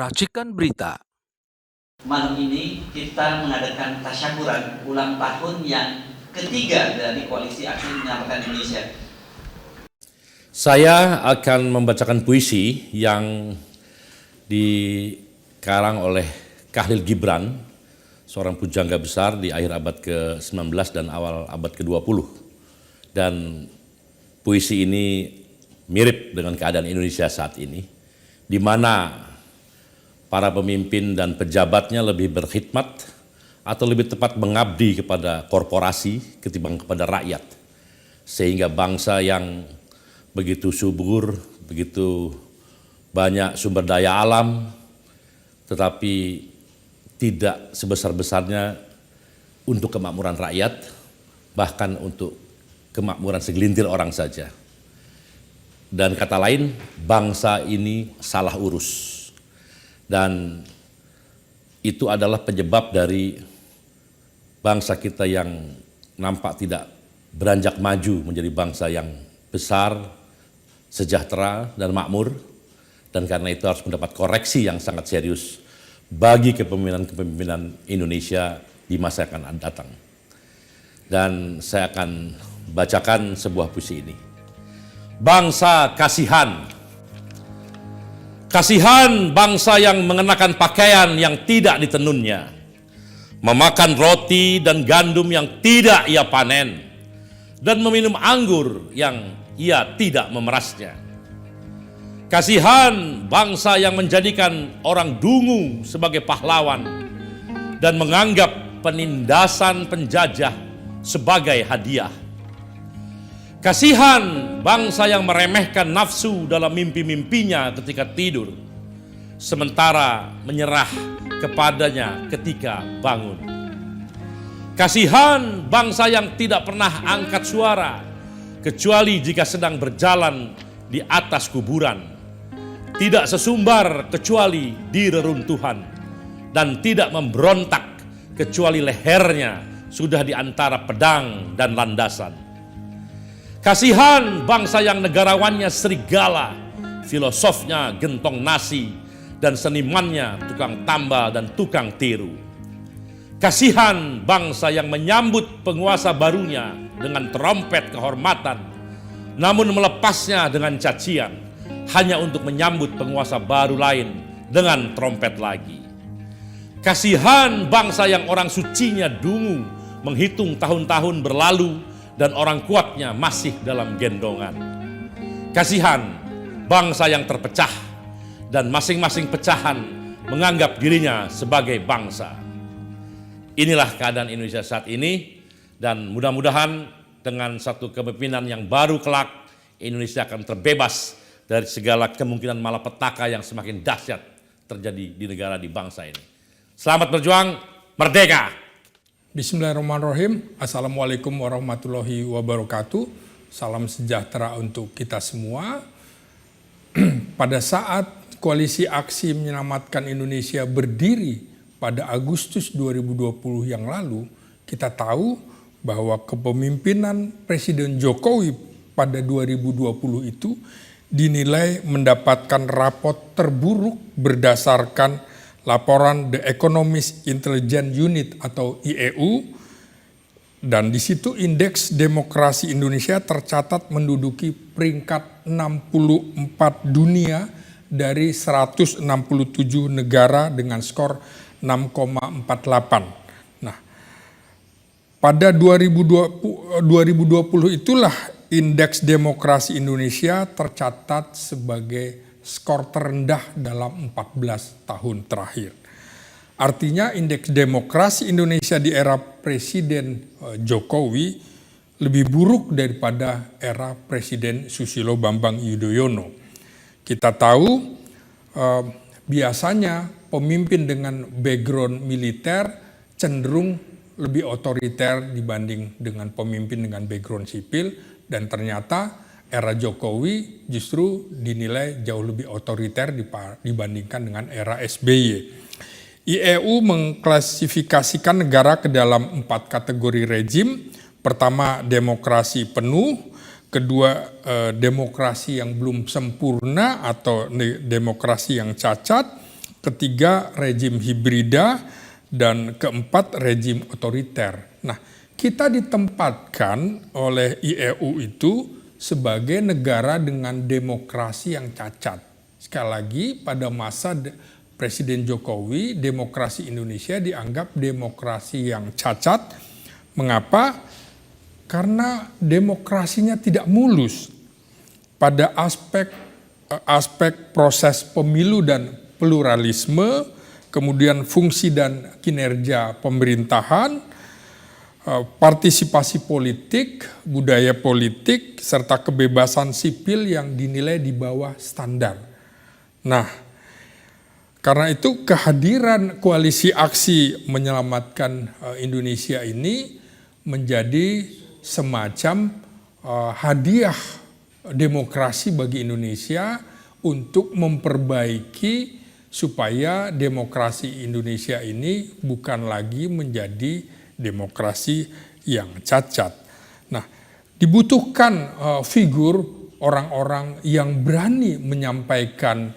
Racikan Berita. Malam ini kita mengadakan tasyakuran ulang tahun yang ketiga dari Koalisi Aksi Menyelamatkan Indonesia. Saya akan membacakan puisi yang dikarang oleh Khalil Gibran, seorang pujangga besar di akhir abad ke-19 dan awal abad ke-20. Dan puisi ini mirip dengan keadaan Indonesia saat ini, di mana para pemimpin dan pejabatnya lebih berkhidmat atau lebih tepat mengabdi kepada korporasi ketimbang kepada rakyat. Sehingga bangsa yang begitu subur, begitu banyak sumber daya alam, tetapi tidak sebesar-besarnya untuk kemakmuran rakyat, bahkan untuk kemakmuran segelintir orang saja. Dan kata lain, bangsa ini salah urus. Dan itu adalah penyebab dari bangsa kita yang nampak tidak beranjak maju menjadi bangsa yang besar, sejahtera, dan makmur. Dan karena itu harus mendapat koreksi yang sangat serius bagi kepemimpinan Indonesia di masa yang akan datang. Dan saya akan bacakan sebuah puisi ini. Bangsa kasihan. Kasihan bangsa yang mengenakan pakaian yang tidak ditenunnya, memakan roti dan gandum yang tidak ia panen, dan meminum anggur yang ia tidak memerasnya. Kasihan bangsa yang menjadikan orang dungu sebagai pahlawan dan menganggap penindasan penjajah sebagai hadiah. Kasihan bangsa yang meremehkan nafsu dalam mimpi-mimpinya ketika tidur, sementara menyerah kepadanya ketika bangun. Kasihan bangsa yang tidak pernah angkat suara, kecuali jika sedang berjalan di atas kuburan, tidak sesumbar kecuali di reruntuhan, dan tidak memberontak kecuali lehernya sudah di antara pedang dan landasan. Kasihan bangsa yang negarawannya serigala, filosofnya gentong nasi, dan senimannya tukang tambal dan tukang tiru. Kasihan bangsa yang menyambut penguasa barunya dengan trompet kehormatan, namun melepasnya dengan cacian, hanya untuk menyambut penguasa baru lain dengan trompet lagi. Kasihan bangsa yang orang sucinya dungu, menghitung tahun-tahun berlalu, dan orang kuatnya masih dalam gendongan. Kasihan bangsa yang terpecah dan masing-masing pecahan menganggap dirinya sebagai bangsa. Inilah keadaan Indonesia saat ini, dan mudah-mudahan dengan satu kepemimpinan yang baru kelak, Indonesia akan terbebas dari segala kemungkinan malapetaka yang semakin dahsyat terjadi di negara, di bangsa ini. Selamat berjuang, merdeka! Bismillahirrahmanirrahim. Assalamualaikum warahmatullahi wabarakatuh. Salam sejahtera untuk kita semua. Pada saat Koalisi Aksi Menyelamatkan Indonesia berdiri pada Agustus 2020 yang lalu, kita tahu bahwa kepemimpinan Presiden Jokowi pada 2020 itu dinilai mendapatkan rapot terburuk berdasarkan laporan The Economist Intelligence Unit atau IEU, dan di situ indeks demokrasi Indonesia tercatat menduduki peringkat 64 dunia dari 167 negara dengan skor 6,48. Nah, pada 2020 itulah indeks demokrasi Indonesia tercatat sebagai skor terendah dalam 14 tahun terakhir. Artinya indeks demokrasi Indonesia di era Presiden Jokowi lebih buruk daripada era Presiden Susilo Bambang Yudhoyono. Kita tahu biasanya pemimpin dengan background militer cenderung lebih otoriter dibanding dengan pemimpin dengan background sipil, dan ternyata era Jokowi justru dinilai jauh lebih otoriter dibandingkan dengan era SBY. IEU mengklasifikasikan negara ke dalam 4 kategori rejim. Pertama, demokrasi penuh. Kedua, demokrasi yang belum sempurna atau demokrasi yang cacat. ketiga rejim hibrida, dan keempat rejim otoriter. Nah, kita ditempatkan oleh IEU itu sebagai negara dengan demokrasi yang cacat. Sekali lagi, pada masa Presiden Jokowi, demokrasi Indonesia dianggap demokrasi yang cacat. Mengapa? Karena demokrasinya tidak mulus pada aspek proses pemilu dan pluralisme, kemudian fungsi dan kinerja pemerintahan, partisipasi politik, budaya politik, serta kebebasan sipil yang dinilai di bawah standar. Nah, karena itu kehadiran koalisi aksi menyelamatkan Indonesia ini menjadi semacam hadiah demokrasi bagi Indonesia untuk memperbaiki supaya demokrasi Indonesia ini bukan lagi menjadi demokrasi yang cacat. Nah, dibutuhkan figur orang-orang yang berani menyampaikan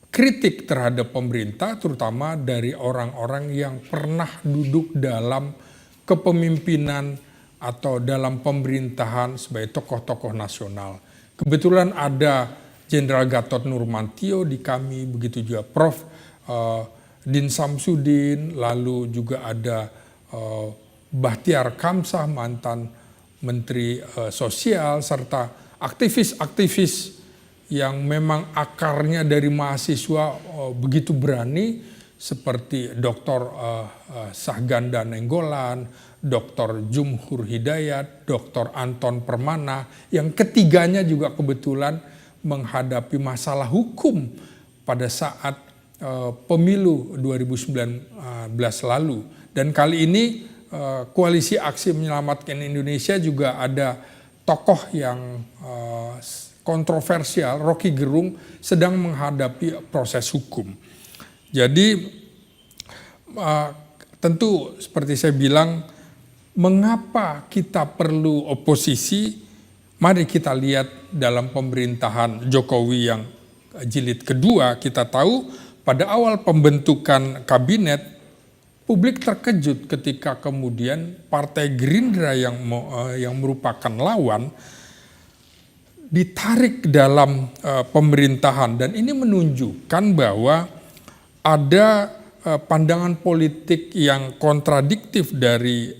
kritik terhadap pemerintah, terutama dari orang-orang yang pernah duduk dalam kepemimpinan atau dalam pemerintahan sebagai tokoh-tokoh nasional. Kebetulan ada Jenderal Gatot Nurmantio di kami, begitu juga Prof. Din Samsudin, lalu juga ada Bahtiar Kamsah, mantan Menteri Sosial, serta aktivis-aktivis yang memang akarnya dari mahasiswa begitu berani, seperti Dr. Sahganda Nenggolan, Dr. Jumhur Hidayat, Dr. Anton Permana, yang ketiganya juga kebetulan menghadapi masalah hukum pada saat pemilu 2019 lalu. Dan kali ini Koalisi Aksi Menyelamatkan Indonesia juga ada tokoh yang kontroversial, Rocky Gerung, sedang menghadapi proses hukum. Jadi tentu seperti saya bilang, mengapa kita perlu oposisi? Mari kita lihat dalam pemerintahan Jokowi yang jilid kedua, kita tahu pada awal pembentukan kabinet, publik terkejut ketika kemudian Partai Gerindra yang merupakan lawan ditarik dalam pemerintahan, dan ini menunjukkan bahwa ada pandangan politik yang kontradiktif dari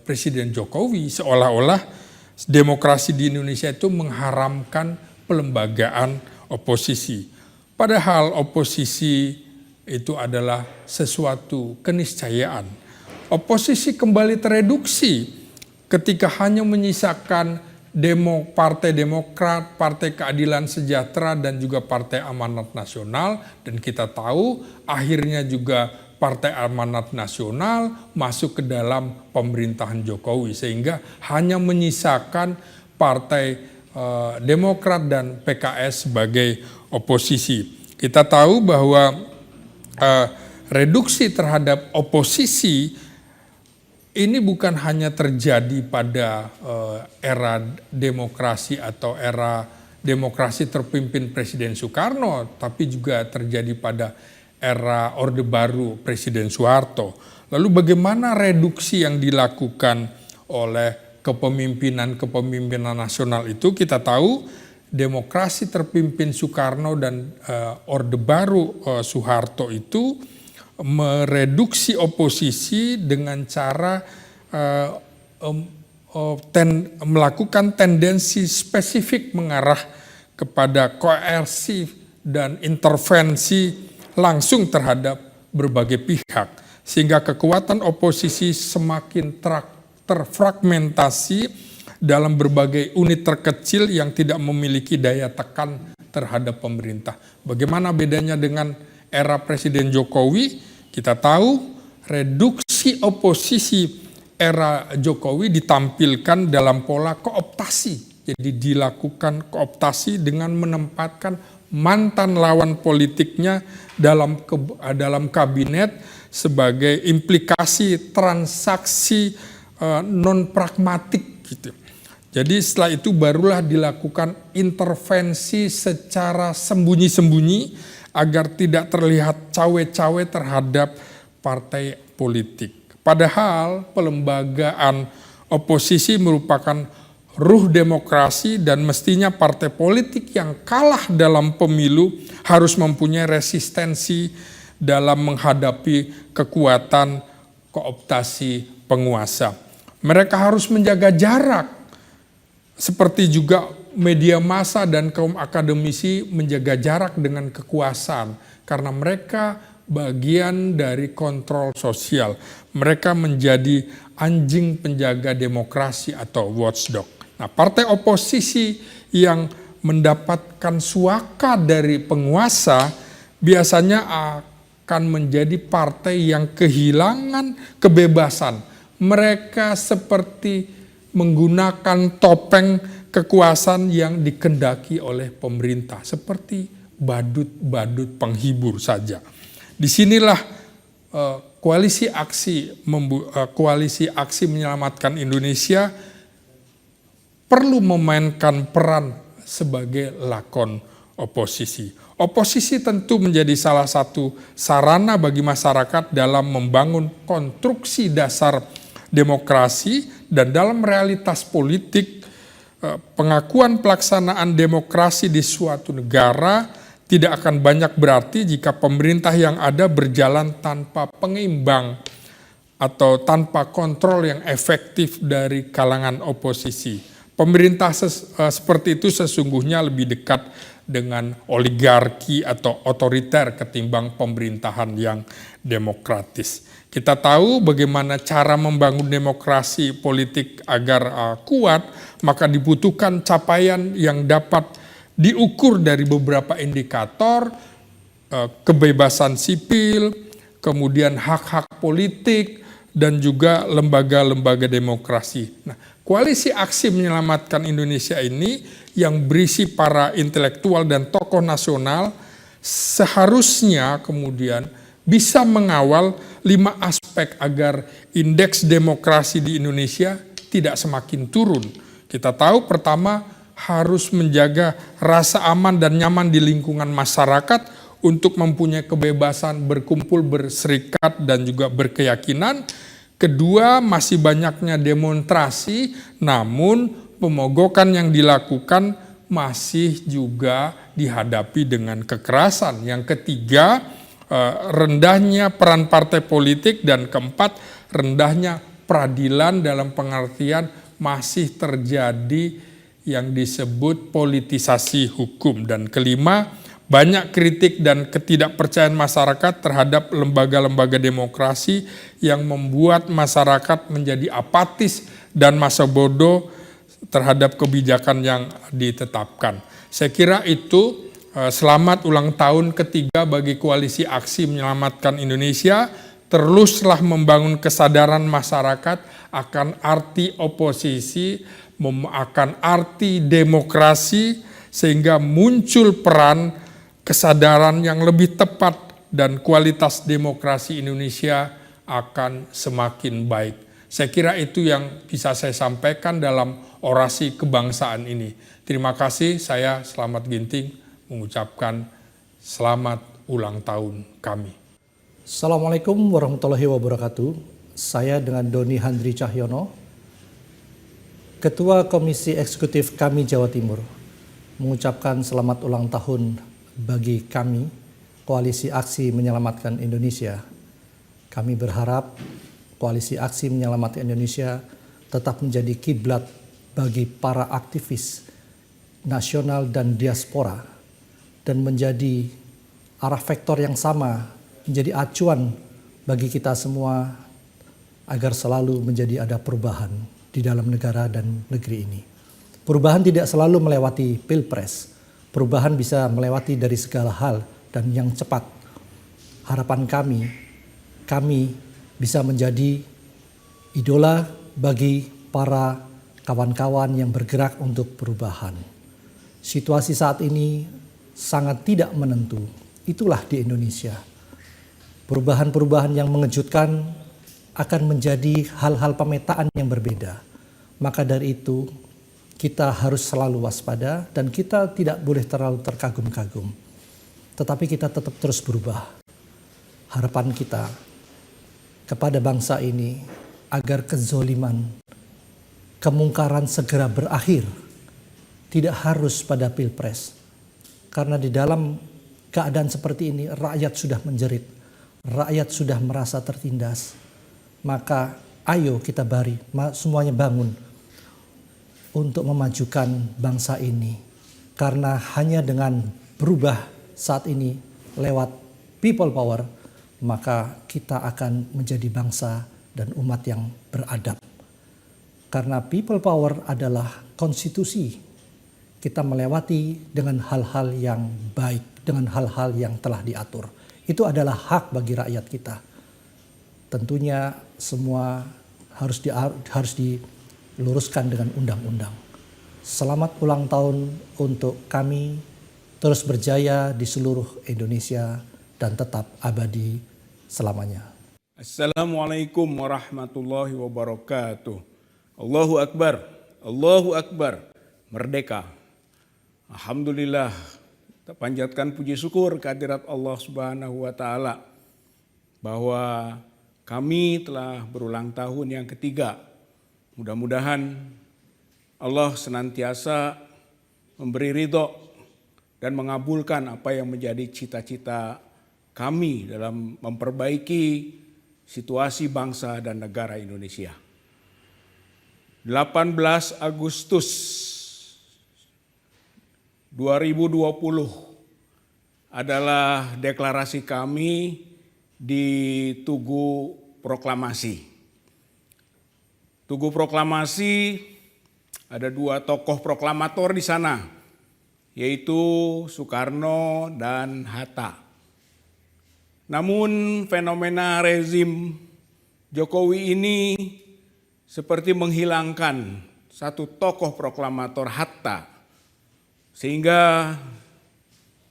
Presiden Jokowi, seolah-olah demokrasi di Indonesia itu mengharamkan pelembagaan oposisi. Padahal oposisi itu adalah sesuatu keniscayaan. Oposisi kembali tereduksi ketika hanya menyisakan Partai Demokrat, Partai Keadilan Sejahtera, dan juga Partai Amanat Nasional. Dan kita tahu akhirnya juga Partai Amanat Nasional masuk ke dalam pemerintahan Jokowi, sehingga hanya menyisakan Partai Demokrat dan PKS sebagai oposisi. Kita tahu bahwa reduksi terhadap oposisi ini bukan hanya terjadi pada era demokrasi atau era demokrasi terpimpin Presiden Soekarno, tapi juga terjadi pada era Orde Baru Presiden Soeharto. Lalu bagaimana reduksi yang dilakukan oleh kepemimpinan nasional itu? Kita tahu demokrasi terpimpin Soekarno dan Orde Baru Soeharto itu mereduksi oposisi dengan cara melakukan tendensi spesifik mengarah kepada koersi dan intervensi langsung terhadap berbagai pihak, sehingga kekuatan oposisi semakin terfragmentasi dalam berbagai unit terkecil yang tidak memiliki daya tekan terhadap pemerintah. Bagaimana bedanya dengan era Presiden Jokowi? Kita tahu reduksi oposisi era Jokowi ditampilkan dalam pola kooptasi. Jadi dilakukan kooptasi dengan menempatkan mantan lawan politiknya dalam kabinet sebagai implikasi transaksi non pragmatik gitu. Jadi setelah itu barulah dilakukan intervensi secara sembunyi-sembunyi agar tidak terlihat cawe-cawe terhadap partai politik. Padahal pelembagaan oposisi merupakan ruh demokrasi dan mestinya partai politik yang kalah dalam pemilu harus mempunyai resistensi dalam menghadapi kekuatan kooptasi penguasa. Mereka harus menjaga jarak, seperti juga media massa dan kaum akademisi menjaga jarak dengan kekuasaan, karena mereka bagian dari kontrol sosial. Mereka menjadi anjing penjaga demokrasi atau watchdog. Nah, partai oposisi yang mendapatkan suaka dari penguasa biasanya akan menjadi partai yang kehilangan kebebasan. Mereka seperti menggunakan topeng kekuasaan yang dikendaki oleh pemerintah, seperti badut-badut penghibur saja. Disinilah koalisi aksi menyelamatkan Indonesia perlu memainkan peran sebagai lakon oposisi. Oposisi tentu menjadi salah satu sarana bagi masyarakat dalam membangun konstruksi dasar demokrasi, dan dalam realitas politik pengakuan pelaksanaan demokrasi di suatu negara tidak akan banyak berarti jika pemerintah yang ada berjalan tanpa pengeimbang atau tanpa kontrol yang efektif dari kalangan oposisi. Pemerintah seperti itu sesungguhnya lebih dekat dengan oligarki atau otoriter ketimbang pemerintahan yang demokratis. Kita tahu bagaimana cara membangun demokrasi politik agar kuat, maka dibutuhkan capaian yang dapat diukur dari beberapa indikator, kebebasan sipil, kemudian hak-hak politik, dan juga lembaga-lembaga demokrasi. Nah, koalisi aksi menyelamatkan Indonesia ini yang berisi para intelektual dan tokoh nasional seharusnya kemudian bisa mengawal 5 aspek agar indeks demokrasi di Indonesia tidak semakin turun. Kita tahu pertama harus menjaga rasa aman dan nyaman di lingkungan masyarakat untuk mempunyai kebebasan berkumpul, berserikat, dan juga berkeyakinan. Kedua, masih banyaknya demonstrasi, namun pemogokan yang dilakukan masih juga dihadapi dengan kekerasan. Yang ketiga, rendahnya peran partai politik, dan keempat, rendahnya peradilan dalam pengertian masih terjadi yang disebut politisasi hukum. Dan kelima, banyak kritik dan ketidakpercayaan masyarakat terhadap lembaga-lembaga demokrasi yang membuat masyarakat menjadi apatis dan masa bodoh terhadap kebijakan yang ditetapkan. Saya kira itu. Selamat ulang tahun ketiga bagi Koalisi Aksi Menyelamatkan Indonesia. Teruslah membangun kesadaran masyarakat akan arti oposisi, akan arti demokrasi, sehingga muncul peran kesadaran yang lebih tepat dan kualitas demokrasi Indonesia akan semakin baik. Saya kira itu yang bisa saya sampaikan dalam orasi kebangsaan ini. Terima kasih, saya Slamet Ginting mengucapkan selamat ulang tahun kami. Assalamualaikum warahmatullahi wabarakatuh. Saya dengan Doni Handri Cahyono, Ketua Komisi Eksekutif kami Jawa Timur, mengucapkan selamat ulang tahun bagi kami, Koalisi Aksi Menyelamatkan Indonesia. Kami berharap Koalisi Aksi Menyelamatkan Indonesia tetap menjadi kiblat bagi para aktivis nasional dan diaspora, dan menjadi arah vektor yang sama, menjadi acuan bagi kita semua agar selalu menjadi ada perubahan di dalam negara dan negeri ini. Perubahan tidak selalu melewati pilpres, perubahan bisa melewati dari segala hal dan yang cepat. Harapan kami bisa menjadi idola bagi para kawan-kawan yang bergerak untuk perubahan. Situasi saat ini sangat tidak menentu. Itulah di Indonesia. Perubahan-perubahan yang mengejutkan akan menjadi hal-hal pemetaan yang berbeda. Maka dari itu, kita harus selalu waspada dan kita tidak boleh terlalu terkagum-kagum. tetapi kita tetap terus berubah. Harapan kita kepada bangsa ini agar kezoliman, kemungkaran segera berakhir. Tidak harus pada pilpres. Karena di dalam keadaan seperti ini rakyat sudah menjerit. Rakyat sudah merasa tertindas. Maka ayo kita semuanya bangun untuk memajukan bangsa ini. Karena hanya dengan berubah saat ini lewat people power, maka kita akan menjadi bangsa dan umat yang beradab. Karena people power adalah konstitusi. Kita melewati dengan hal-hal yang baik, dengan hal-hal yang telah diatur. Itu adalah hak bagi rakyat kita. Tentunya semua harus diluruskan dengan undang-undang. Selamat ulang tahun untuk kami, terus berjaya di seluruh Indonesia dan tetap abadi selamanya. Assalamualaikum warahmatullahi wabarakatuh. Allahu Akbar, Allahu Akbar, merdeka. Alhamdulillah, kita panjatkan puji syukur kehadirat Allah Subhanahu wa Ta'ala bahwa kami telah berulang tahun yang ketiga. Mudah-mudahan Allah senantiasa memberi ridho dan mengabulkan apa yang menjadi cita-cita kami dalam memperbaiki situasi bangsa dan negara Indonesia. 18 Agustus 2020 adalah deklarasi kami di Tugu Proklamasi. Tugu Proklamasi ada dua tokoh proklamator di sana, yaitu Soekarno dan Hatta. Namun fenomena rezim Jokowi ini seperti menghilangkan satu tokoh proklamator Hatta, sehingga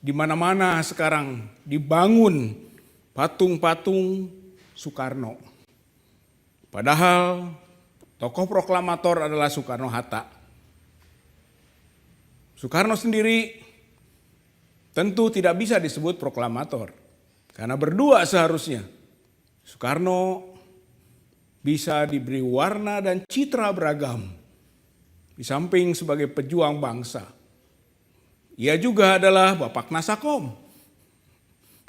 di mana-mana sekarang dibangun patung-patung Soekarno. Padahal tokoh proklamator adalah Soekarno-Hatta. Soekarno sendiri tentu tidak bisa disebut proklamator, karena berdua seharusnya. Soekarno bisa diberi warna dan citra beragam, di samping sebagai pejuang bangsa. Ia juga adalah Bapak Nasakom,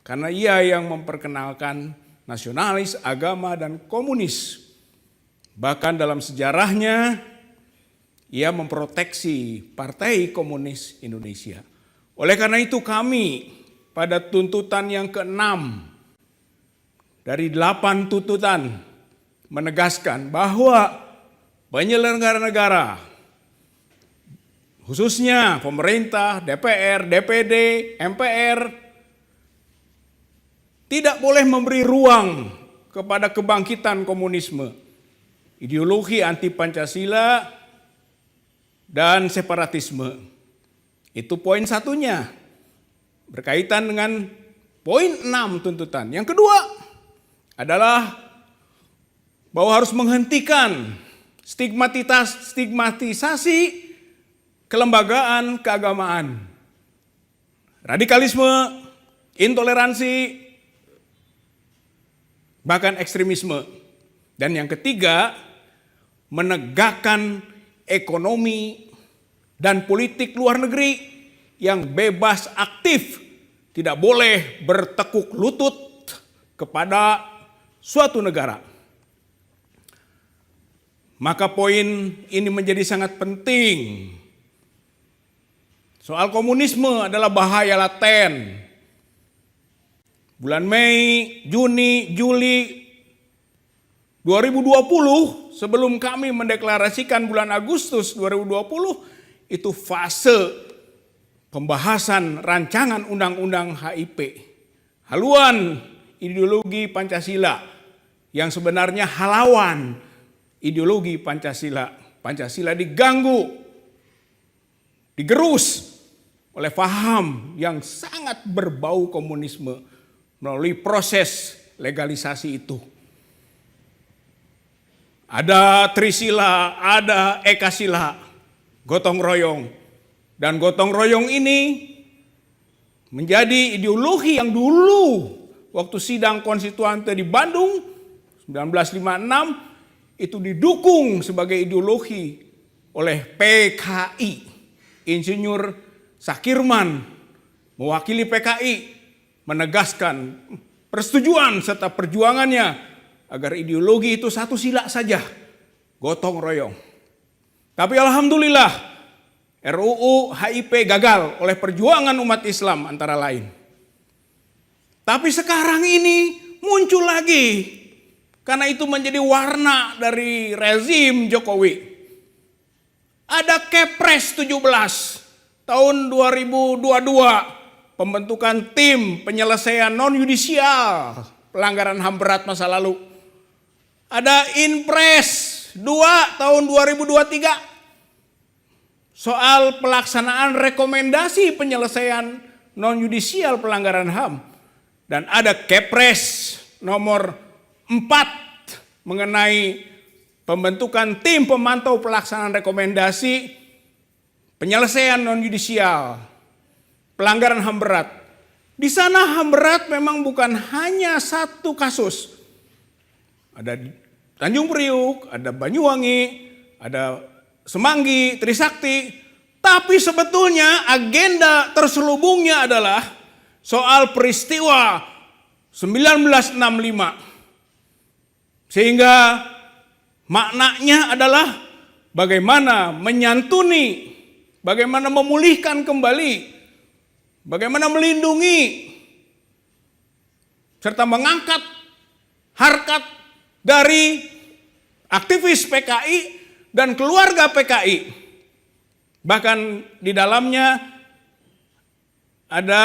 karena ia yang memperkenalkan nasionalis, agama, dan komunis. Bahkan dalam sejarahnya, ia memproteksi Partai Komunis Indonesia. Oleh karena itu kami pada tuntutan yang ke-6 dari 8 tuntutan menegaskan bahwa penyelenggara negara, khususnya pemerintah, DPR, DPD, MPR, tidak boleh memberi ruang kepada kebangkitan komunisme, ideologi anti Pancasila, dan separatisme. Itu poin satunya, berkaitan dengan poin 6 tuntutan. Yang kedua adalah bahwa harus menghentikan stigmatisasi kelembagaan keagamaan, radikalisme, intoleransi, bahkan ekstremisme. Dan yang ketiga, menegakkan ekonomi dan politik luar negeri yang bebas aktif, tidak boleh bertekuk lutut kepada suatu negara. Maka poin ini menjadi sangat penting. Soal komunisme adalah bahaya laten. Bulan Mei, Juni, Juli 2020, sebelum kami mendeklarasikan bulan Agustus 2020, itu fase pembahasan rancangan undang-undang HIP. Haluan ideologi Pancasila yang sebenarnya halawan ideologi Pancasila. Pancasila diganggu, digerus oleh paham yang sangat berbau komunisme melalui proses legalisasi itu. Ada Trisila, ada Ekasila, gotong royong. Dan gotong royong ini menjadi ideologi yang dulu waktu sidang konstituante di Bandung 1956 itu didukung sebagai ideologi oleh PKI. Insinyur Sakirman mewakili PKI menegaskan persetujuan serta perjuangannya agar ideologi itu satu sila saja, gotong royong. Tapi alhamdulillah RUU HIP gagal oleh perjuangan umat Islam antara lain. Tapi sekarang ini muncul lagi karena itu menjadi warna dari rezim Jokowi. Ada Kepres 17 tahun 2022 pembentukan tim penyelesaian non-yudisial pelanggaran HAM berat masa lalu. Ada Inpres 2 tahun 2023 soal pelaksanaan rekomendasi penyelesaian non-yudisial pelanggaran HAM. Dan ada Kepres nomor 4 mengenai pembentukan tim pemantau pelaksanaan rekomendasi penyelesaian non-yudisial pelanggaran HAM berat. Di sana HAM berat memang bukan hanya satu kasus. Ada Tanjung Priuk, ada Banyuwangi, ada Semanggi, Trisakti. Tapi sebetulnya agenda terselubungnya adalah soal peristiwa 1965. Sehingga maknanya adalah bagaimana menyantuni, bagaimana memulihkan kembali, bagaimana melindungi, serta mengangkat harkat dari aktivis PKI dan keluarga PKI. Bahkan di dalamnya ada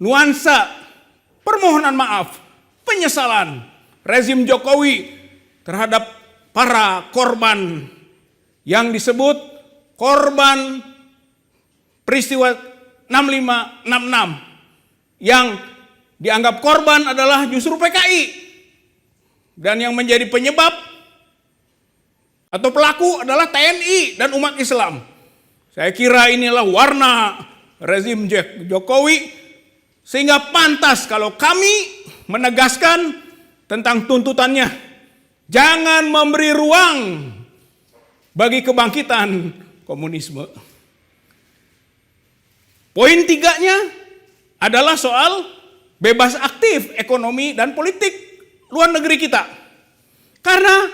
nuansa permohonan maaf, penyesalan rezim Jokowi terhadap para korban yang disebut korban peristiwa 65-66 yang dianggap korban adalah justru PKI. Dan yang menjadi penyebab atau pelaku adalah TNI dan umat Islam. Saya kira inilah warna rezim Jokowi, sehingga pantas kalau kami menegaskan tentang tuntutannya. Jangan memberi ruang bagi kebangkitan komunisme. Poin 3-nya adalah soal bebas aktif ekonomi dan politik luar negeri kita. Karena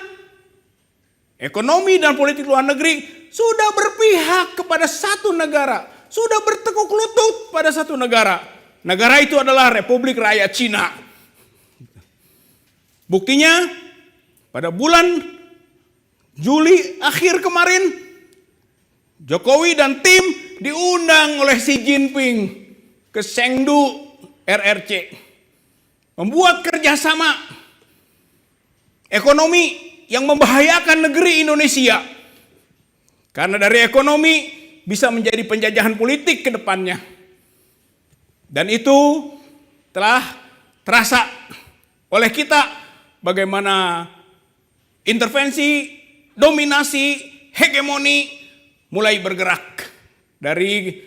ekonomi dan politik luar negeri sudah berpihak kepada satu negara, sudah bertekuk lutut pada satu negara. Negara itu adalah Republik Rakyat Cina. Buktinya pada bulan Juli akhir kemarin Jokowi dan tim diundang oleh Xi Jinping ke Chengdu RRC. Membuat kerjasama ekonomi yang membahayakan negeri Indonesia. Karena dari ekonomi bisa menjadi penjajahan politik ke depannya. Dan itu telah terasa oleh kita bagaimana intervensi, dominasi, hegemoni mulai bergerak dari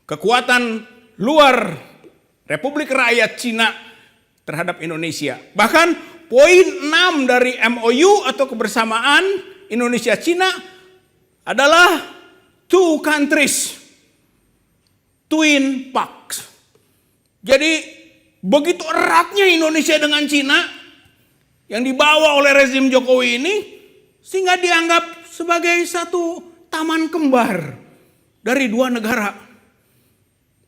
kekuatan luar Republik Rakyat Cina terhadap Indonesia. Bahkan poin 6 dari MOU atau kebersamaan Indonesia-Cina adalah two countries, twin pact. Jadi begitu eratnya Indonesia dengan Cina yang dibawa oleh rezim Jokowi ini sehingga dianggap sebagai satu taman kembar dari dua negara.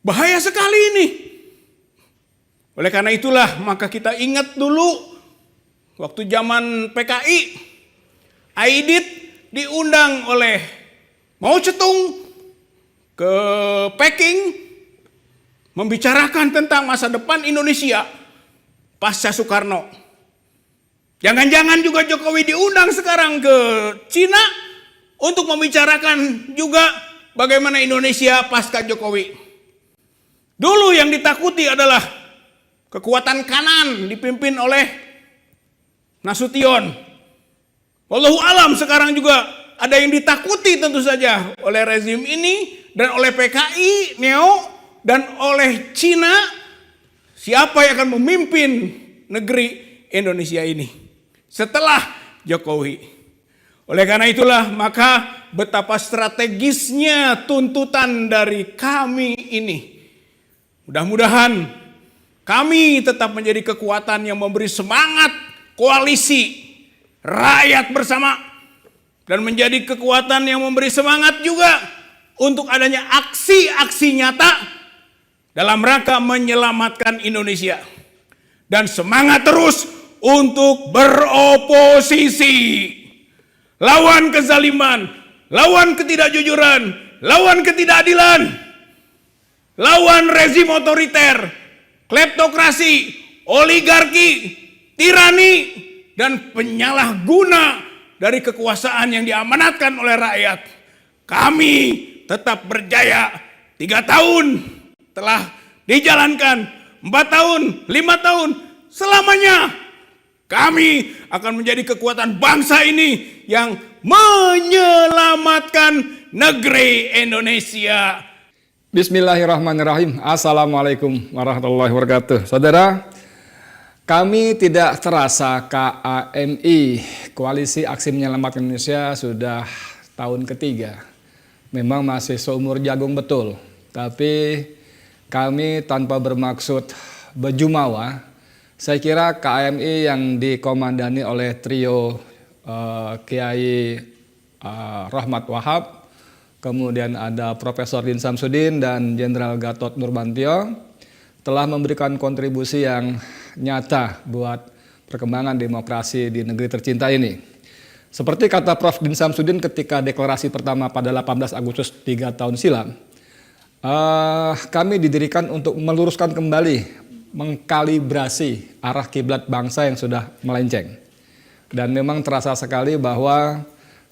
Bahaya sekali ini. Oleh karena itulah maka kita ingat dulu waktu zaman PKI, Aidit diundang oleh Mao Zedong ke Peking membicarakan tentang masa depan Indonesia pasca Soekarno. Jangan-jangan juga Jokowi diundang sekarang ke Cina untuk membicarakan juga bagaimana Indonesia pasca Jokowi. Dulu yang ditakuti adalah kekuatan kanan dipimpin oleh Nasution. Wallahu alam sekarang juga ada yang ditakuti tentu saja oleh rezim ini dan oleh PKI, Neo dan oleh Cina, siapa yang akan memimpin negeri Indonesia ini setelah Jokowi. Oleh karena itulah maka betapa strategisnya tuntutan dari kami ini. Mudah-mudahan kami tetap menjadi kekuatan yang memberi semangat koalisi rakyat bersama dan menjadi kekuatan yang memberi semangat juga untuk adanya aksi-aksi nyata dalam rangka menyelamatkan Indonesia. Dan semangat terus untuk beroposisi, lawan kezaliman, lawan ketidakjujuran, lawan ketidakadilan, lawan rezim otoriter, kleptokrasi, oligarki, tirani, dan penyalahguna dari kekuasaan yang diamanatkan oleh rakyat. Kami tetap berjaya. 3 tahun telah dijalankan, 4 tahun, 5 tahun, selamanya kami akan menjadi kekuatan bangsa ini yang menyelamatkan negeri Indonesia. Bismillahirrahmanirrahim. Assalamualaikum warahmatullahi wabarakatuh. Saudara, kami tidak terasa KAMI, Koalisi Aksi Menyelamatkan Indonesia, sudah tahun ketiga. Memang masih seumur jagung betul, tapi kami tanpa bermaksud berjumawa. Saya kira KAMI yang dikomandani oleh trio Kiai Rahmat Wahab, kemudian ada Profesor Din Samsudin dan Jenderal Gatot Nurmantio telah memberikan kontribusi yang nyata buat perkembangan demokrasi di negeri tercinta ini. Seperti kata Prof. Din Samsudin ketika deklarasi pertama pada 18 Agustus 3 tahun silam, kami didirikan untuk meluruskan kembali, mengkalibrasi arah kiblat bangsa yang sudah melenceng. Dan memang terasa sekali bahwa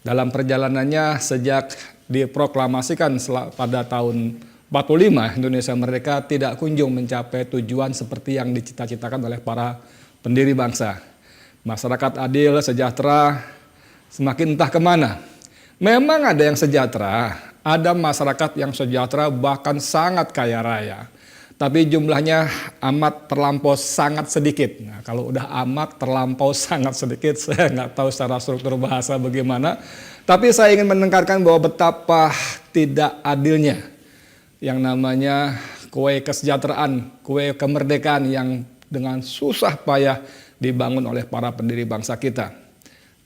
dalam perjalanannya sejak diproklamasikan pada tahun 45 Indonesia Merdeka tidak kunjung mencapai tujuan seperti yang dicita-citakan oleh para pendiri bangsa. Masyarakat adil, sejahtera, semakin entah kemana. Memang ada yang sejahtera, ada masyarakat yang sejahtera bahkan sangat kaya raya. Tapi jumlahnya amat terlampau sangat sedikit. Nah, kalau udah amat terlampau sangat sedikit, saya nggak tahu secara struktur bahasa bagaimana. Tapi saya ingin menekankan bahwa betapa tidak adilnya yang namanya kue kesejahteraan, kue kemerdekaan yang dengan susah payah dibangun oleh para pendiri bangsa kita.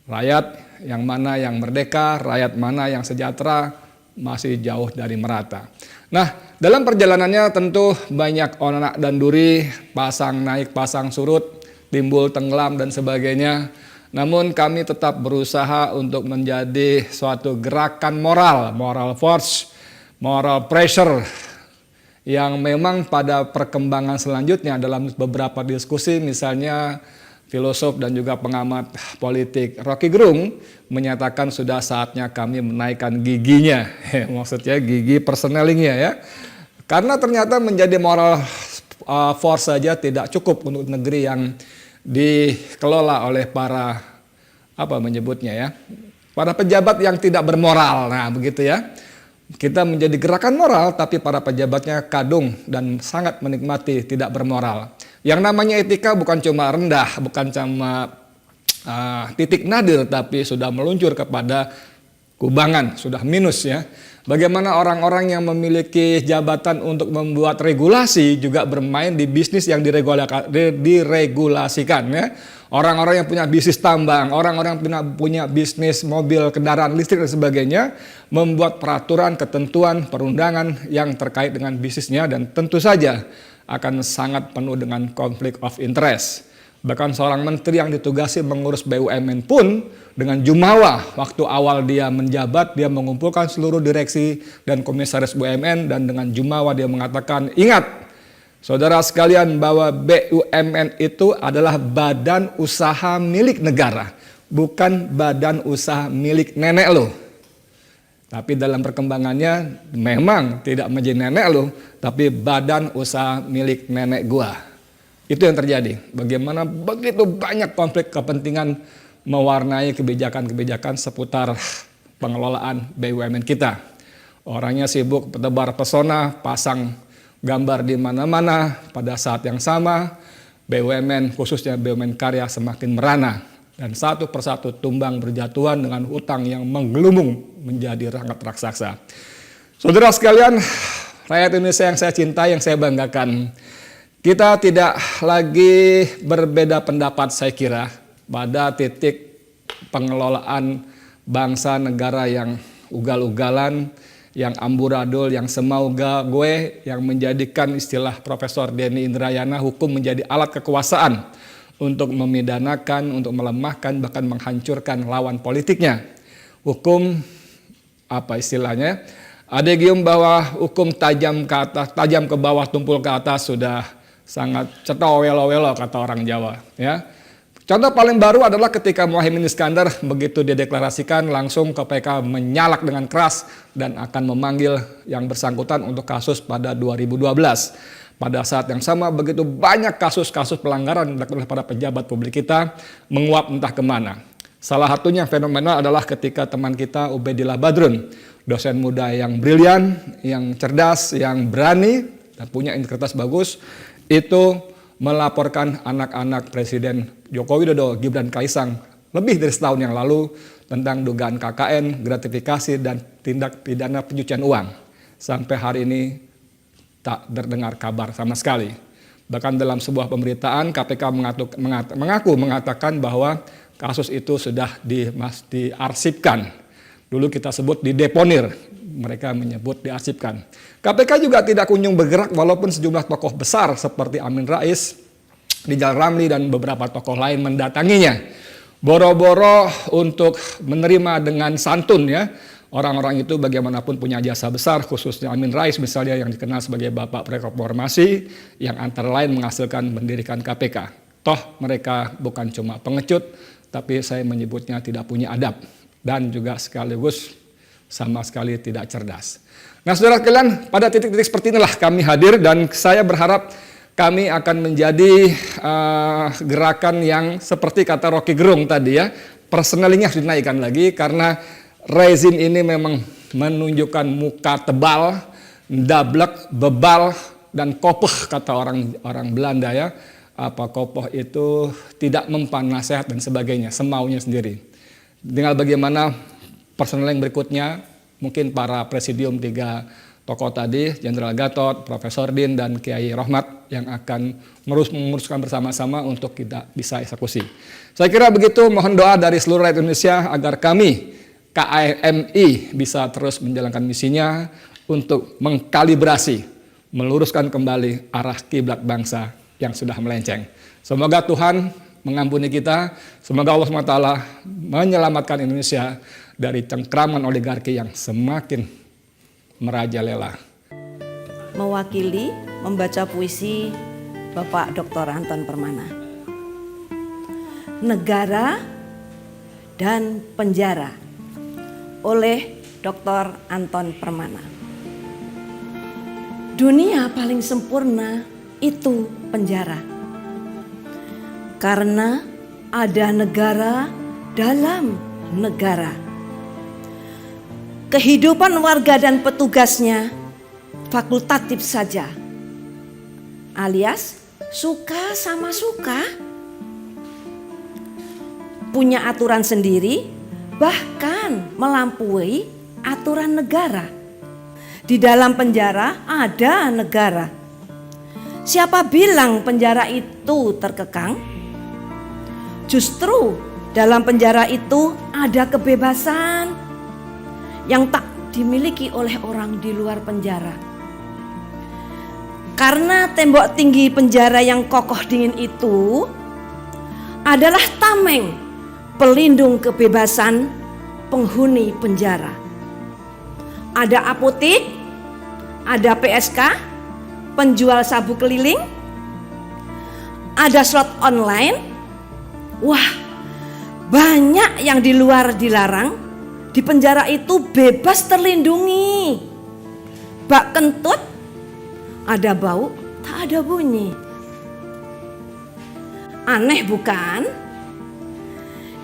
Rakyat yang mana yang merdeka, rakyat mana yang sejahtera, masih jauh dari merata. Nah, dalam perjalanannya tentu banyak onak dan duri, pasang naik, pasang surut, timbul tenggelam dan sebagainya. Namun kami tetap berusaha untuk menjadi suatu gerakan moral force, moral pressure yang memang pada perkembangan selanjutnya dalam beberapa diskusi, misalnya filosof dan juga pengamat politik Rocky Gerung menyatakan sudah saatnya kami menaikkan giginya, maksudnya gigi personnelingnya ya. Karena ternyata menjadi moral force saja tidak cukup untuk negeri yang dikelola oleh para para pejabat yang tidak bermoral. Nah, begitu ya. Kita menjadi gerakan moral tapi para pejabatnya kadung dan sangat menikmati tidak bermoral. Yang namanya etika bukan cuma rendah, bukan cuma titik nadir, tapi sudah meluncur kepada kubangan, sudah minus ya. Bagaimana orang-orang yang memiliki jabatan untuk membuat regulasi juga bermain di bisnis yang diregulasikan ya. Orang-orang yang punya bisnis tambang, orang-orang yang punya bisnis mobil, kendaraan listrik dan sebagainya, membuat peraturan, ketentuan, perundangan yang terkait dengan bisnisnya dan tentu saja akan sangat penuh dengan konflik of interest. Bahkan seorang menteri yang ditugasi mengurus BUMN pun dengan jumawa waktu awal dia menjabat, dia mengumpulkan seluruh direksi dan komisaris BUMN dan dengan jumawa dia mengatakan, ingat saudara sekalian bahwa BUMN itu adalah badan usaha milik negara, bukan badan usaha milik nenek lo. Tapi dalam perkembangannya memang tidak menjadi nenek lo, tapi badan usaha milik nenek gua. Itu yang terjadi. Bagaimana begitu banyak konflik kepentingan mewarnai kebijakan-kebijakan seputar pengelolaan BUMN kita. Orangnya sibuk tebar pesona, pasang gambar di mana-mana. Pada saat yang sama, BUMN khususnya BUMN karya semakin merana dan satu persatu tumbang berjatuhan dengan utang yang menggelumung menjadi sangat raksasa. Saudara sekalian, rakyat Indonesia yang saya cintai, yang saya banggakan, kita tidak lagi berbeda pendapat saya kira pada titik pengelolaan bangsa negara yang ugal-ugalan, yang amburadul, yang semau gue, yang menjadikan istilah Profesor Denny Indrayana hukum menjadi alat kekuasaan untuk memidanakan, untuk melemahkan, bahkan menghancurkan lawan politiknya. Hukum, apa istilahnya, adegium bahwa hukum tajam ke atas, tajam ke bawah, tumpul ke atas sudah sangat cetowelo-welo kata orang Jawa. Ya. Contoh paling baru adalah ketika Muhaimin Iskandar begitu dideklarasikan langsung KPK menyalak dengan keras dan akan memanggil yang bersangkutan untuk kasus pada 2012. Pada saat yang sama begitu banyak kasus-kasus pelanggaran dilakukan oleh para pejabat publik kita menguap entah kemana. Salah satunya fenomenal adalah ketika teman kita Ubedillah Badrun, dosen muda yang brilian, yang cerdas, yang berani dan punya integritas bagus, itu melaporkan anak-anak Presiden Joko Widodo, Gibran Kaisang lebih dari setahun yang lalu tentang dugaan KKN, gratifikasi, dan tindak pidana pencucian uang. Sampai hari ini tak terdengar kabar sama sekali. Bahkan dalam sebuah pemberitaan KPK mengatakan bahwa kasus itu sudah diarsipkan. Dulu kita sebut dideponir, mereka menyebut diarsipkan. KPK juga tidak kunjung bergerak walaupun sejumlah tokoh besar seperti Amin Rais, Rijal Ramli dan beberapa tokoh lain mendatanginya. Boro-boro untuk menerima dengan santun ya. Orang-orang itu bagaimanapun punya jasa besar, khususnya Amin Rais misalnya yang dikenal sebagai Bapak Reformasi yang antara lain menghasilkan mendirikan KPK. Toh mereka bukan cuma pengecut, tapi saya menyebutnya tidak punya adab dan juga sekaligus sama sekali tidak cerdas. Nah saudara sekalian, pada titik-titik seperti inilah kami hadir dan saya berharap kami akan menjadi gerakan yang seperti kata Rocky Gerung tadi ya, personalingnya harus dinaikkan lagi karena rezim ini memang menunjukkan muka tebal, dablek, bebal, dan kopoh kata orang Belanda ya. Apa kopoh itu tidak mempan nasihat dan sebagainya, semaunya sendiri. Tinggal bagaimana personal yang berikutnya, mungkin para presidium 3 tokoh tadi, Jenderal Gatot, Profesor Din, dan Kiai Rohmat yang akan menguruskan bersama-sama untuk kita bisa eksekusi. Saya kira begitu, mohon doa dari seluruh rakyat Indonesia agar kami KAMI bisa terus menjalankan misinya untuk mengkalibrasi, meluruskan kembali arah kiblat bangsa yang sudah melenceng. Semoga Tuhan mengampuni kita, semoga Allah SWT menyelamatkan Indonesia dari cengkraman oligarki yang semakin merajalela. Mewakili membaca puisi Bapak Dr. Anton Permana. Negara dan Penjara oleh Dr. Anton Permana. Dunia paling sempurna itu penjara. Karena ada negara dalam negara. Kehidupan warga dan petugasnya fakultatif saja. Alias suka sama suka. Punya aturan sendiri, bahkan melampaui aturan negara. Di dalam penjara ada negara. Siapa bilang penjara itu terkekang? Justru dalam penjara itu ada kebebasan yang tak dimiliki oleh orang di luar penjara. Karena tembok tinggi penjara yang kokoh dingin itu adalah tameng pelindung kebebasan penghuni penjara. Ada apotek, ada PSK, penjual sabu keliling, ada slot online. Wah, banyak yang di luar dilarang. Di penjara itu bebas terlindungi. Bak kentut, ada bau, tak ada bunyi. Aneh bukan?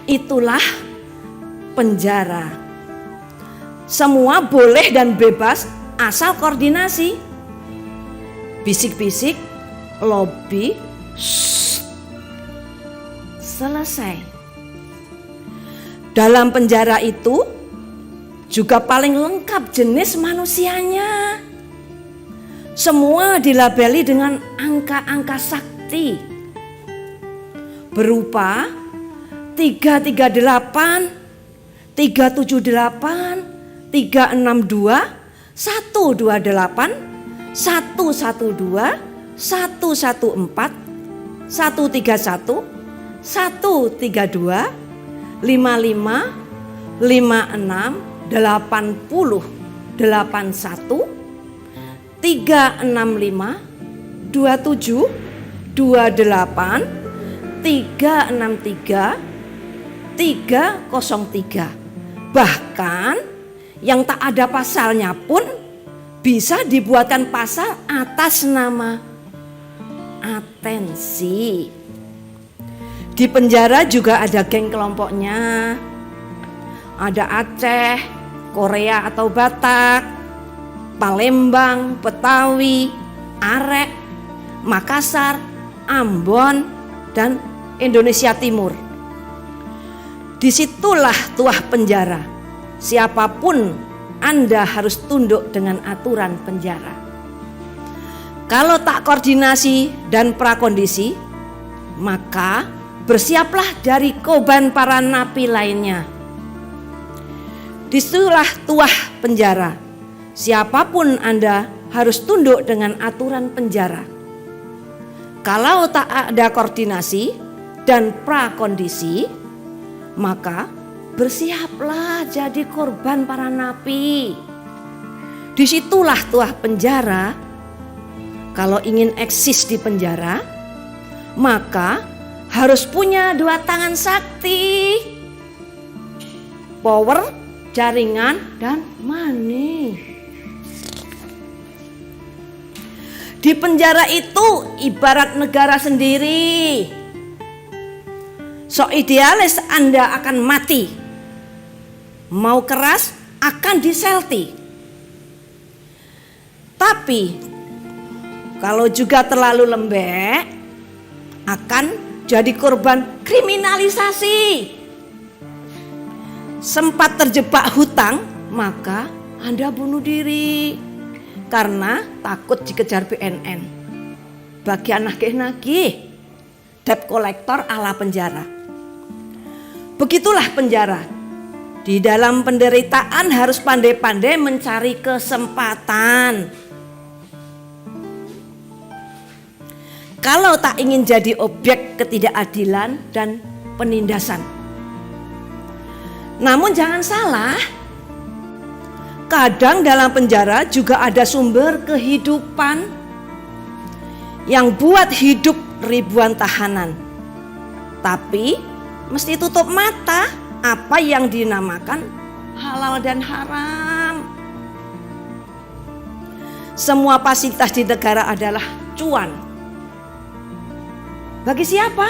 Itulah penjara. Semua boleh dan bebas asal koordinasi. bisik-bisik, lobby, selesai. Dalam penjara itu juga paling lengkap jenis manusianya. Semua dilabeli dengan angka-angka sakti berupa 338, 378, 362, 128, 112, 114, 131, 132, 55, 56, 80, 81, 365, 27, 28, 363, 303. Bahkan yang tak ada pasalnya pun bisa dibuatkan pasal atas nama atensi. Di penjara juga ada geng kelompoknya. Ada Aceh, Korea atau Batak, Palembang, Betawi, Arek, Makassar, Ambon, dan Indonesia Timur. Disitulah tuah penjara. Siapapun Anda harus tunduk dengan aturan penjara. Kalau tak koordinasi dan prakondisi, maka bersiaplah dari korban para napi lainnya. Disitulah tuah penjara. Siapapun Anda harus tunduk dengan aturan penjara. Kalau tak ada koordinasi dan prakondisi, maka bersiaplah jadi korban para napi. Disitulah tuah penjara. Kalau ingin eksis di penjara, maka harus punya 2 tangan sakti. Power, jaringan, dan money. Di penjara itu ibarat negara sendiri. So idealis Anda akan mati. Mau keras akan diselti. Tapi kalau juga terlalu lembek akan jadi korban kriminalisasi. Sempat terjebak hutang, maka Anda bunuh diri karena takut dikejar BNN. Bagi anak nagih, debt collector ala penjara. Begitulah penjara. Di dalam penderitaan harus pandai-pandai mencari kesempatan. Kalau tak ingin jadi objek ketidakadilan dan penindasan. Namun jangan salah, kadang dalam penjara juga ada sumber kehidupan yang buat hidup ribuan tahanan. Tapi mesti tutup mata apa yang dinamakan halal dan haram. Semua fasilitas di negara adalah cuan. Bagi siapa?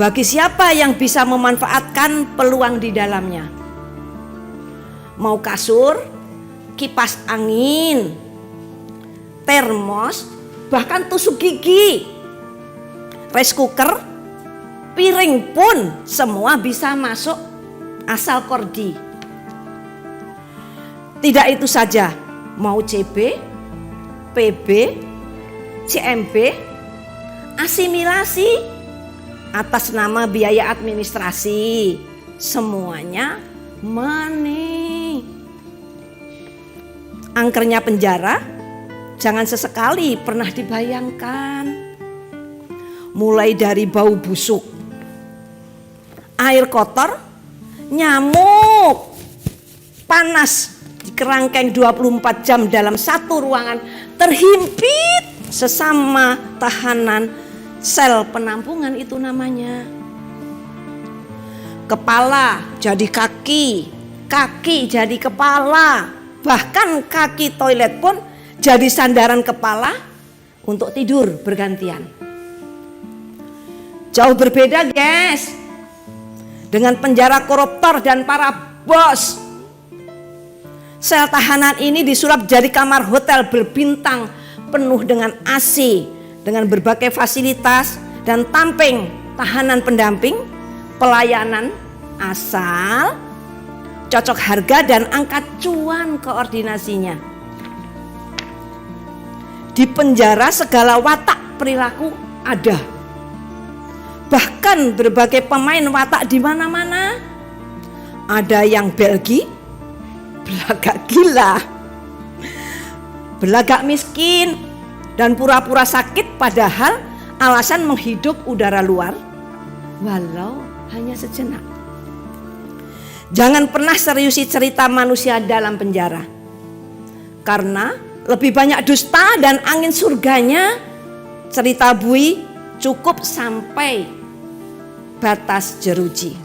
Bagi siapa yang bisa memanfaatkan peluang di dalamnya. Mau kasur, kipas angin, termos, bahkan tusuk gigi, rice cooker, piring pun semua bisa masuk asal kordi. Tidak itu saja, mau CB, PB, CMB, asimilasi atas nama biaya administrasi, semuanya money. Angkernya penjara jangan sesekali pernah dibayangkan. Mulai dari bau busuk, air kotor, nyamuk, panas di kerangkeng 24 jam dalam satu ruangan, terhimpit sesama tahanan. Sel penampungan itu namanya. Kepala jadi kaki, kaki jadi kepala, bahkan kaki toilet pun jadi sandaran kepala untuk tidur bergantian. Jauh berbeda guys dengan penjara koruptor dan para bos. Sel tahanan ini disulap jadi kamar hotel berbintang penuh dengan AC, dengan berbagai fasilitas dan tamping tahanan pendamping, pelayanan asal cocok harga dan angka cuan koordinasinya. Di penjara segala watak perilaku ada. Bahkan berbagai pemain watak di mana-mana. Ada yang Belgi, belagak gila, belagak miskin, dan pura-pura sakit padahal alasan menghidup udara luar, walau hanya sejenak. Jangan pernah seriusi cerita manusia dalam penjara, karena lebih banyak dusta dan angin surganya. Cerita bui cukup sampai batas jeruji.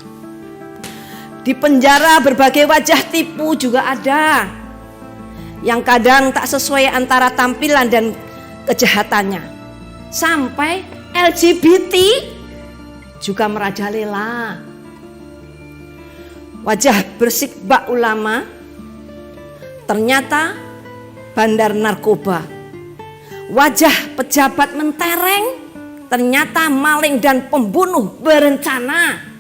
Di penjara berbagai wajah tipu juga ada, yang kadang tak sesuai antara tampilan dan kejahatannya. Sampai LGBT juga merajalela. Wajah bersih bak ulama ternyata bandar narkoba. Wajah pejabat mentereng ternyata maling dan pembunuh berencana.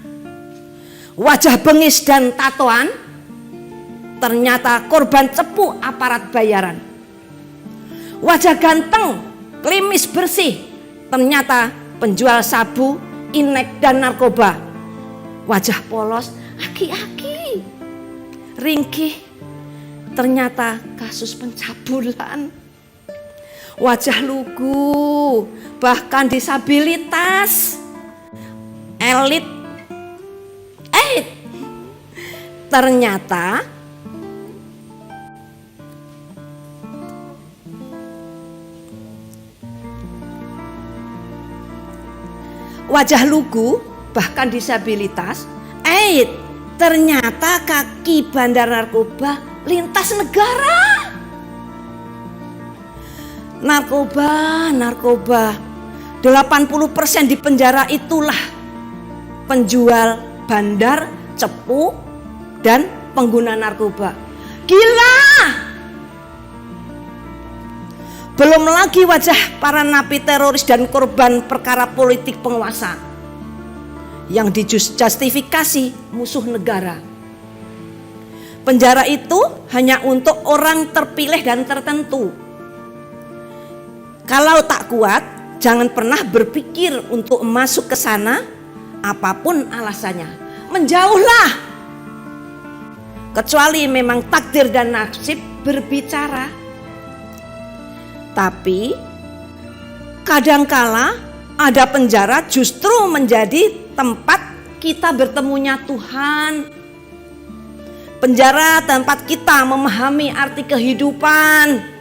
Wajah bengis dan tatoan ternyata korban cepu aparat bayaran. Wajah ganteng, klimis bersih ternyata penjual sabu, inek dan narkoba. Wajah polos, aki-aki, ringkih ternyata kasus pencabulan. Wajah lugu, bahkan disabilitas, elit, ternyata wajah lugu, bahkan disabilitas, ternyata kaki bandar narkoba lintas negara. Narkoba 80% di penjara itulah penjual bandar, cepu, dan pengguna narkoba. Gila! Belum lagi wajah para napi teroris dan korban perkara politik penguasa yang dijustifikasi musuh negara. Penjara itu hanya untuk orang terpilih dan tertentu. Kalau tak kuat, jangan pernah berpikir untuk masuk ke sana, apapun alasannya. Menjauhlah. Kecuali memang takdir dan nasib berbicara. Tapi kadangkala ada penjara justru menjadi tempat kita bertemunya Tuhan. Penjara tempat kita memahami arti kehidupan.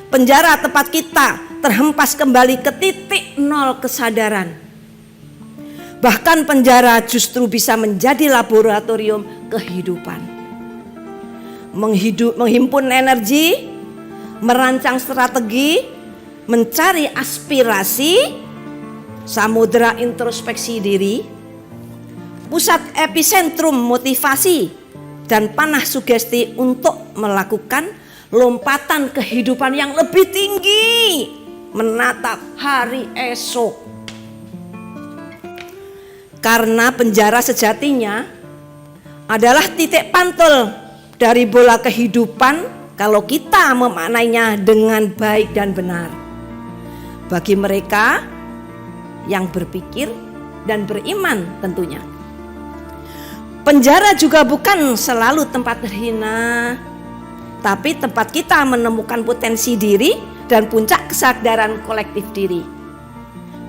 Penjara tempat kita terhempas kembali ke titik nol kesadaran. Bahkan penjara justru bisa menjadi laboratorium kehidupan. Menghimpun energi, merancang strategi, mencari aspirasi, samudera introspeksi diri, pusat epicentrum motivasi dan panah sugesti untuk melakukan lompatan kehidupan yang lebih tinggi, menatap hari esok. Karena penjara sejatinya adalah titik pantul dari bola kehidupan kalau kita memaknainya dengan baik dan benar. Bagi mereka yang berpikir dan beriman tentunya. Penjara juga bukan selalu tempat terhina, tapi tempat kita menemukan potensi diri dan puncak kesadaran kolektif diri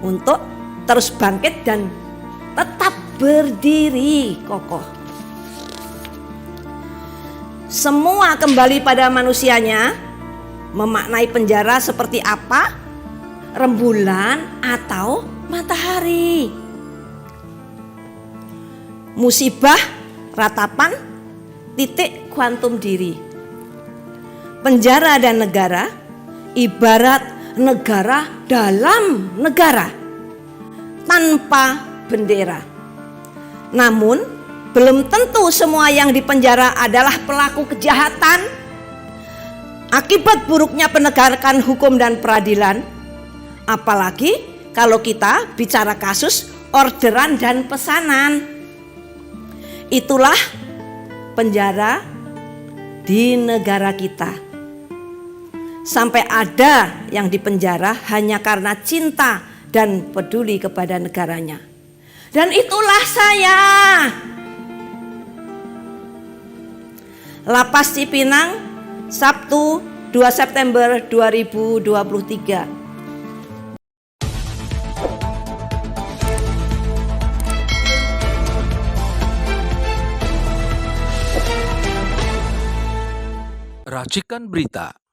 untuk terus bangkit dan tetap berdiri kokoh. Semua kembali pada manusianya. Memaknai penjara seperti apa? Rembulan atau matahari? Musibah, ratapan, titik kuantum diri. Penjara dan negara ibarat negara dalam negara tanpa bendera. Namun belum tentu semua yang dipenjara adalah pelaku kejahatan Akibat buruknya penegakan hukum dan peradilan, apalagi kalau kita bicara kasus orderan dan pesanan. Itulah penjara di negara kita. Sampai ada yang dipenjara hanya karena cinta dan peduli kepada negaranya. Dan itulah saya. Lapas Cipinang, Sabtu 2 September 2023. Racikan Berita